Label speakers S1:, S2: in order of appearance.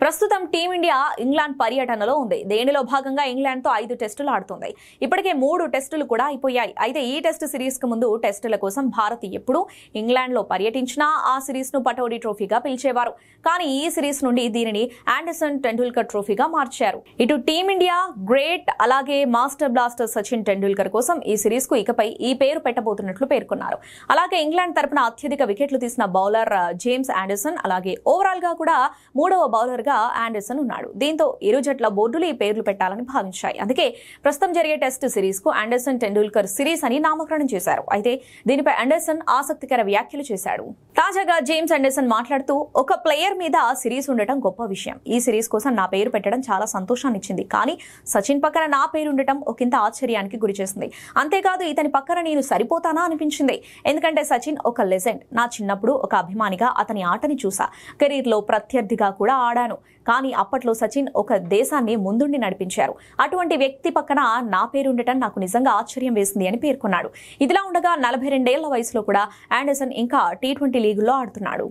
S1: ప్రస్తుతం team India England పర్యటనలో ఉంది. దీనిలో భాగంగా ఇంగ్లాండ్ తో 5 టెస్టులు ఆడుతుంది. ఇప్పటికే 3 టెస్టులు కూడా అయిపోయాయి. అయితే ఈ టెస్ట్ సిరీస్ కు ముందు టెస్టుల కోసం భారత్ ఎప్పుడు ఇంగ్లాండ్ లో పర్యటించినా ఆ సిరీస్ ను పటౌడీ ట్రోఫీగా పిలిచేవారు. కానీ ఈ సిరీస్ నుండి దీనిని ఆండర్సన్ టెండూల్కర్ ట్రోఫీగా మార్చారు. ఇటు టీమిండియా గ్రేట్ అలాగే మాస్టర్ బ్లాస్టర్ సచిన్ టెండూల్కర్ కోసం ఈ సిరీస్ కు ఇకపై ఈ పేరు పెట్టబోతున్నట్లు పేర్కొన్నారు. అలాగే ఇంగ్లాండ్ తరపున అత్యధిక వికెట్లు తీసిన బౌలర్ జేమ్స్ ఆండర్సన్, అలాగే ఓవరాల్ గా కూడా 3వ బౌలర్ ఆండర్సన్ ఉన్నాడు. దీంతో ఇరు జట్ల బోర్డులు ఈ పేర్లు పెట్టాలని భావించాయి. అందుకే ప్రస్తుతం జరిగే టెస్ట్ సిరీస్ కు ఆండర్సన్ టెండూల్కర్ సిరీస్ అని నామకరణం చేశారు. అయితే దీనిపై ఆండర్సన్ ఆసక్తికర వ్యాఖ్యలు చేశాడు. తాజాగా జేమ్స్ ఆండర్సన్ మాట్లాడుతూ, ఒక ప్లేయర్ మీద సిరీస్ ఉండటం గొప్ప విషయం. ఈ సిరీస్ కోసం నా పేరు పెట్టడం చాలా సంతోషాన్ని ఇచ్చింది. కానీ సచిన్ పక్కన నా పేరు ఉండటం ఒకంత ఆశ్చర్యానికి గురి చేసింది. అంతేకాదు ఇతని పక్కన నేను సరిపోతానా అనిపించింది. ఎందుకంటే సచిన్ ఒక లెజెండ్. నా చిన్నప్పుడు ఒక అభిమానిగా అతని ఆటని చూసా. కెరీర్ లో ప్రత్యర్థిగా కూడా ఆడాను. కానీ అప్పట్లో సచిన్ ఒక దేశాన్ని ముందుండి నడిపించారు. అటువంటి వ్యక్తి పక్కన నా పేరు ఉండటం నాకు నిజంగా ఆశ్చర్యం వేసింది అని పేర్కొన్నాడు. ఇదిలా ఉండగా 42 ఏళ్ల వయసులో కూడా ఆండర్సన్ ఇంకా T20 లీగుల్లో ఆడుతున్నాడు.